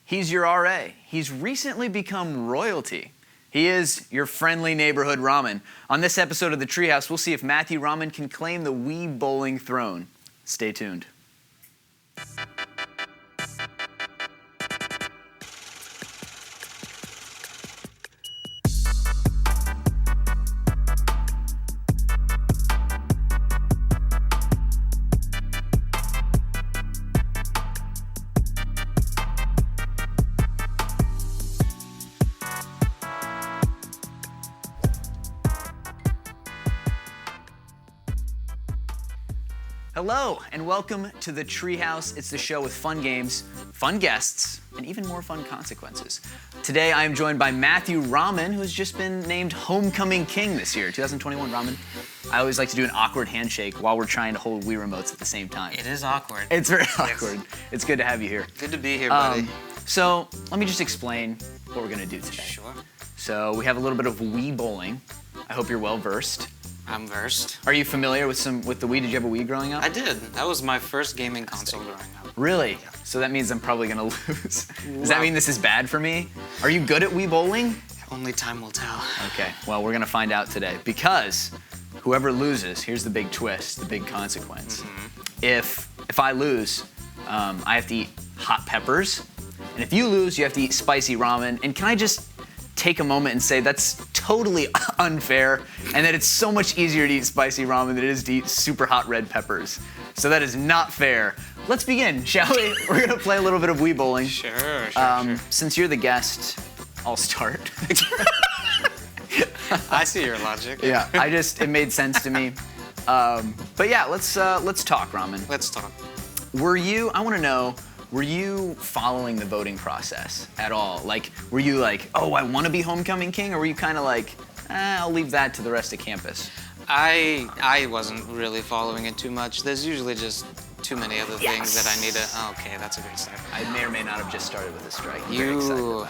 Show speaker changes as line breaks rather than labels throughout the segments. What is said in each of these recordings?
He's your RA. He's recently become royalty. He is your friendly neighborhood Ramen. On this episode of the Treehouse, we'll see if Matthew Raman can claim the Wii bowling throne. Stay tuned. Hello, and welcome to the Treehouse. It's the show with fun games, fun guests, and even more fun consequences. Today, I am joined by Matthew Raman, who has just been named Homecoming King this year, 2021 Ramen. I always like to do an awkward handshake while we're trying to hold Wii remotes at the same time.
It is awkward.
It's very awkward. It's good to have you here.
Good to be here, buddy.
So, let me just explain what we're gonna do today.
Sure.
So, we have a little bit of Wii bowling. I hope you're well versed.
I'm versed.
Are you familiar with the Wii? Did you have a Wii growing up?
I did. That was my first gaming console growing up.
Really? So that means I'm probably gonna lose. Does that mean this is bad for me? Are you good at Wii bowling?
Only time will tell.
Okay, well, we're gonna find out today because whoever loses, here's the big twist, the big consequence. If I lose, I have to eat hot peppers. And if you lose, you have to eat spicy ramen. And can I just take a moment and say that's totally unfair and that it's so much easier to eat spicy ramen than it is to eat super hot red peppers. So that is not fair. Let's begin, shall we? We're gonna play a little bit of Wii bowling.
Sure.
Since you're the guest, I'll start.
I see your logic.
Yeah, it made sense to me. But yeah, let's talk, Ramen.
Let's talk.
I wanna know, were you following the voting process at all? Like, were you like, oh, I want to be Homecoming King? Or were you kind of like, I'll leave that to the rest of campus?
I wasn't really following it too much. There's usually just too many other things that I need to... Oh, okay, that's a great start.
I may or may not have just started with a strike. I'm very excited about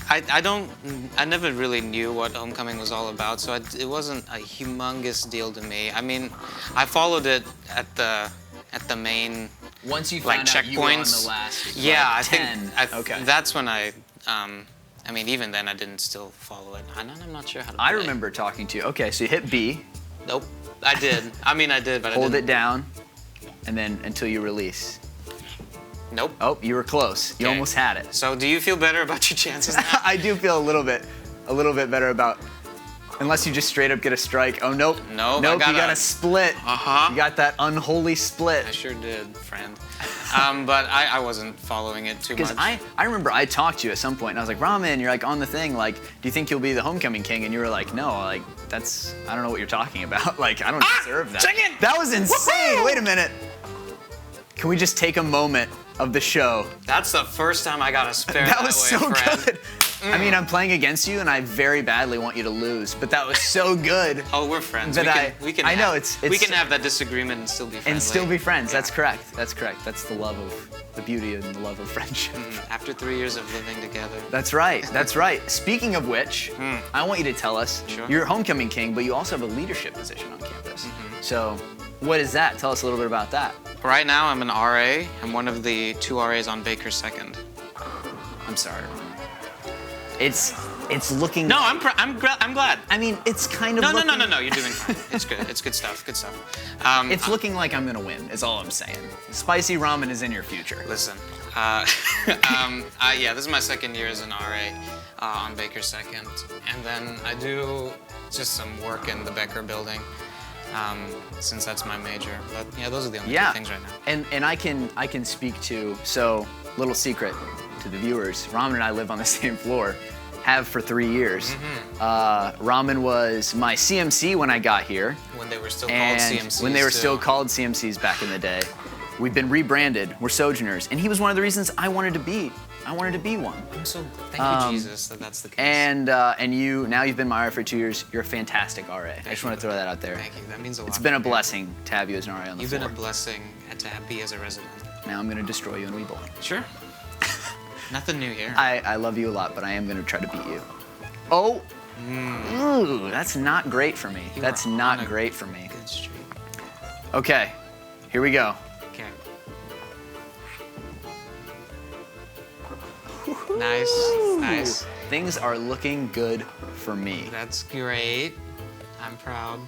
that. I never really knew what Homecoming was all about, so it wasn't a humongous deal to me. I mean, I followed it at the main
once you found out you were on the last,
yeah,
10.
Okay. That's when I mean, even then I didn't still follow it. I'm not sure how to play.
I remember talking to you. Okay, so you hit B.
Nope, I did. I mean, I did, but
hold
I didn't.
it down, and then until you release.
Nope.
Oh, you were close. You almost had it.
So do you feel better about your chances now?
I do feel a little bit better about. Unless you just straight up get a strike. Oh, nope.
Nope,
you got a split.
Uh-huh.
You got that unholy split.
I sure did, friend. But I wasn't following it too much.
Because I remember I talked to you at some point, and I was like, Ramen, you're like on the thing, like, do you think you'll be the Homecoming King? And you were like, no, like, I don't know what you're talking about. Like, I don't deserve that.
Chicken!
That was insane.
Woo-hoo!
Wait a minute. Can we just take a moment of the show?
That's the first time I got a spare
that was
way,
so
friend.
good. I mean, I'm playing against you, and I very badly want you to lose, but that was so good.
Oh, we're friends. We can have that disagreement and still be friends.
And still be friends. Yeah. That's correct. That's correct. That's the beauty and the love of friendship.
After 3 years of living together.
That's right. That's right. Speaking of which, I want you to tell us, you're Homecoming King, but you also have a leadership position on campus. So, what is that? Tell us a little bit about that.
Right now, I'm an RA. I'm one of the 2 RAs on Baker's second.
I'm sorry. It's looking.
No, I'm glad.
I mean, it's kind of.
No. You're doing fine. It's good. It's good stuff. Good stuff.
It's looking like I'm gonna win. Is all I'm saying. Spicy ramen is in your future.
Listen. Yeah, this is my second year as an RA on Baker's second, and then I do just some work in the Becker building. Since that's my major, but yeah, those are the only two things right now.
And I can speak to, so little secret to the viewers, Ramen and I live on the same floor, have for 3 years. Ramen was my CMC when I got here.
When they were still called CMCs.
When they were still called CMCs back in the day. We've been rebranded, we're Sojourners, and he was one of the reasons I wanted to be one.
Thank you, Jesus, that's the case.
And now you've been my RA for 2 years. You're a fantastic RA. I just want to throw that out there.
Thank you, that means a lot.
It's been a blessing to have you as an RA on the floor.
You've been a blessing to be as a resident.
Now I'm going to destroy you in Wii bowling.
Sure. Nothing new here.
I love you a lot, but I am going to try to beat you. Oh! Ooh, that's not great for me. That's not great for me.
Good streak.
Okay, here we go.
Okay. Nice.
Things are looking good for me.
That's great. I'm proud.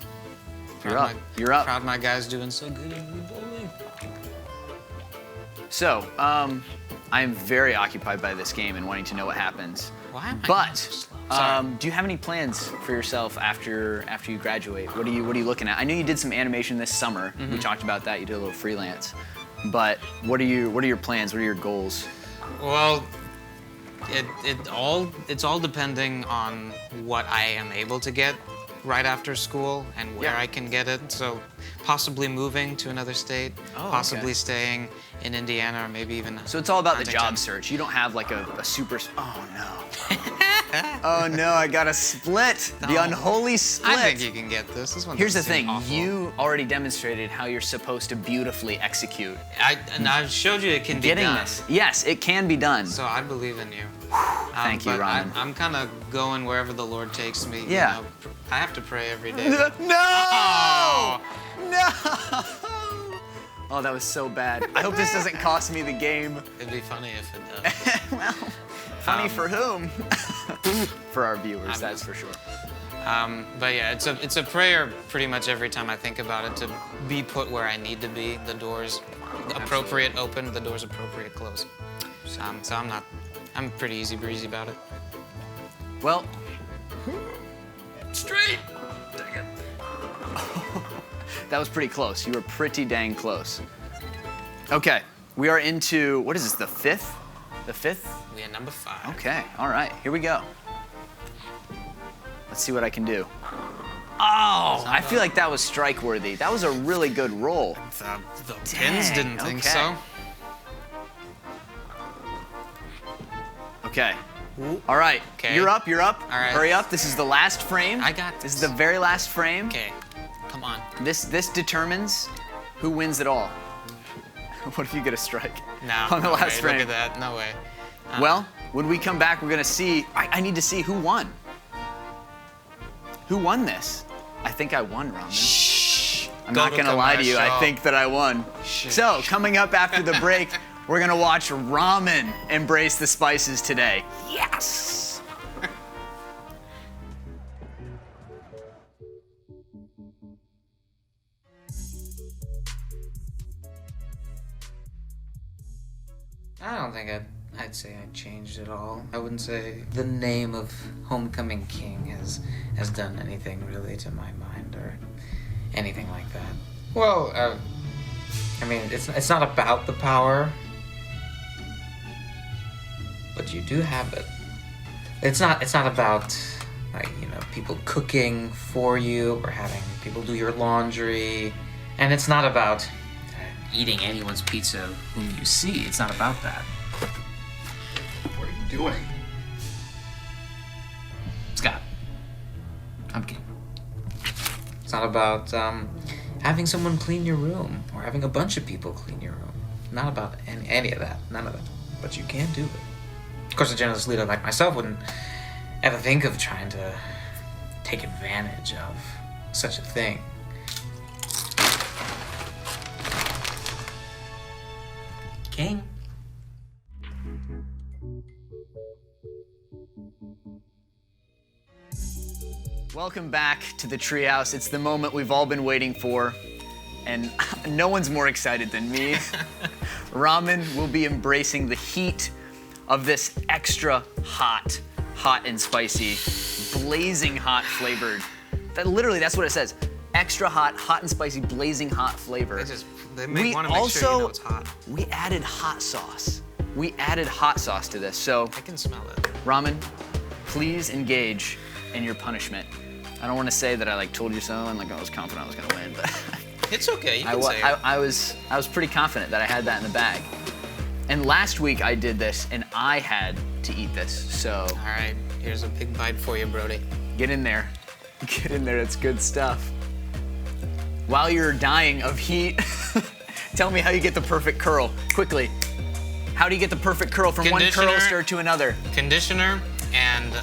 You're up. You're up.
Proud my guy's doing so good in bowling.
So, I'm very occupied by this game and wanting to know what happens.
Why am I
But
so slow?
do you have any plans for yourself after you graduate? What are you looking at? I know you did some animation this summer. We talked about that. You did a little freelance. But what are your plans? What are your goals?
Well, it's all depending on what I am able to get right after school and where I can get it. So possibly moving to another state, possibly staying in Indiana or maybe even
So it's all about
Huntington.
the job search. You don't have like a super, oh no. Oh no, I got a split. The unholy split.
I think you can get this. This one
Here's the
doesn't seem
thing,
awful.
you already demonstrated how you're supposed to beautifully execute
I showed you it can be
getting
done.
this. Yes, it can be done.
So I believe in you.
Thank you,
but
Ramen.
I'm kind of going wherever the Lord takes me.
Yeah.
You know, I have to pray every day.
No!
Oh!
No! Oh, that was so bad. I hope this doesn't cost me the game.
It'd be funny if it does.
Well, funny for whom? For our viewers, that's for sure.
But yeah, it's a prayer pretty much every time I think about it, to be put where I need to be. The doors appropriate open, the doors appropriate close. So I'm pretty easy breezy about it.
Well, straight. Dang it. That was pretty close. You were pretty dang close. Okay, we are into, what is this, the fifth? The fifth?
We are number 5.
Okay, all right, here we go. Let's see what I can do. Oh, I feel like that was strike worthy. That was a really good roll.
The pins didn't think so.
Okay. All right,
Okay.
You're up.
All right.
Hurry up, this is the last frame.
I got
This is
this.
the very last frame.
Okay, come on.
This determines who wins it all. What if you get a strike
No,
on the
no
last
way.
frame?
Look at that, no way.
Well, when we come back, we're gonna see. I need to see who won. Who won this? I think I won, Ramen.
Shh.
I'm not gonna lie to you. I think that I won.
Shh.
So coming up after the break, we're gonna watch Ramen embrace the spices today. Yes.
I don't think I'd say I changed at all. I wouldn't say the name of Homecoming King has done anything really to my mind or anything like that. Well, I mean, it's not about the power, but you do have it. It's not about, like, you know, people cooking for you or having people do your laundry, and it's not about eating anyone's pizza whom you see. It's not about that.
What are you doing?
Scott, I'm kidding. It's not about having someone clean your room or having a bunch of people clean your room. Not about any of that. None of it. But you can do it. Of course, a generous leader like myself wouldn't ever think of trying to take advantage of such a thing. King.
Welcome back to the Treehouse. It's the moment we've all been waiting for, and no one's more excited than me. Ramen will be embracing the heat of this extra hot and spicy, blazing hot flavored. That's what it says. Extra hot and spicy, blazing hot flavor.
They want to make sure you know it's hot.
We added hot sauce. We added hot sauce to this, so
I can smell it.
Ramen, please engage in your punishment. I don't want to say that I told you so and I was confident I was gonna win, but
It's okay. You can say it.
I was pretty confident that I had that in the bag. And last week I did this and I had to eat this, so
All right, here's a big bite for you, Brody.
get in there. Get in there, it's good stuff. While you're dying of heat, tell me how you get the perfect curl, quickly. How do you get the perfect curl from one curl stir to another?
Conditioner and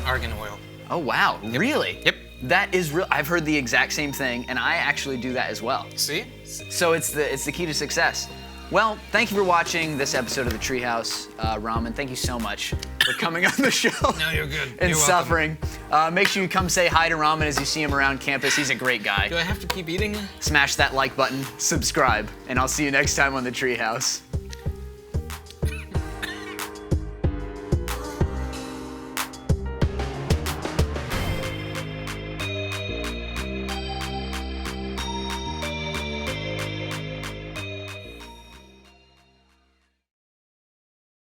argan oil.
Oh wow, really?
Yep.
That is real. I've heard the exact same thing, and I actually do that as well.
See?
So it's the key to success. Well, thank you for watching this episode of the Treehouse. Ramen, thank you so much for coming on the show.
No, you're good.
And
You're
suffering. Make sure you come say hi to Ramen as you see him around campus. He's a great guy.
Do I have to keep eating?
Smash that like button, subscribe, and I'll see you next time on the Treehouse.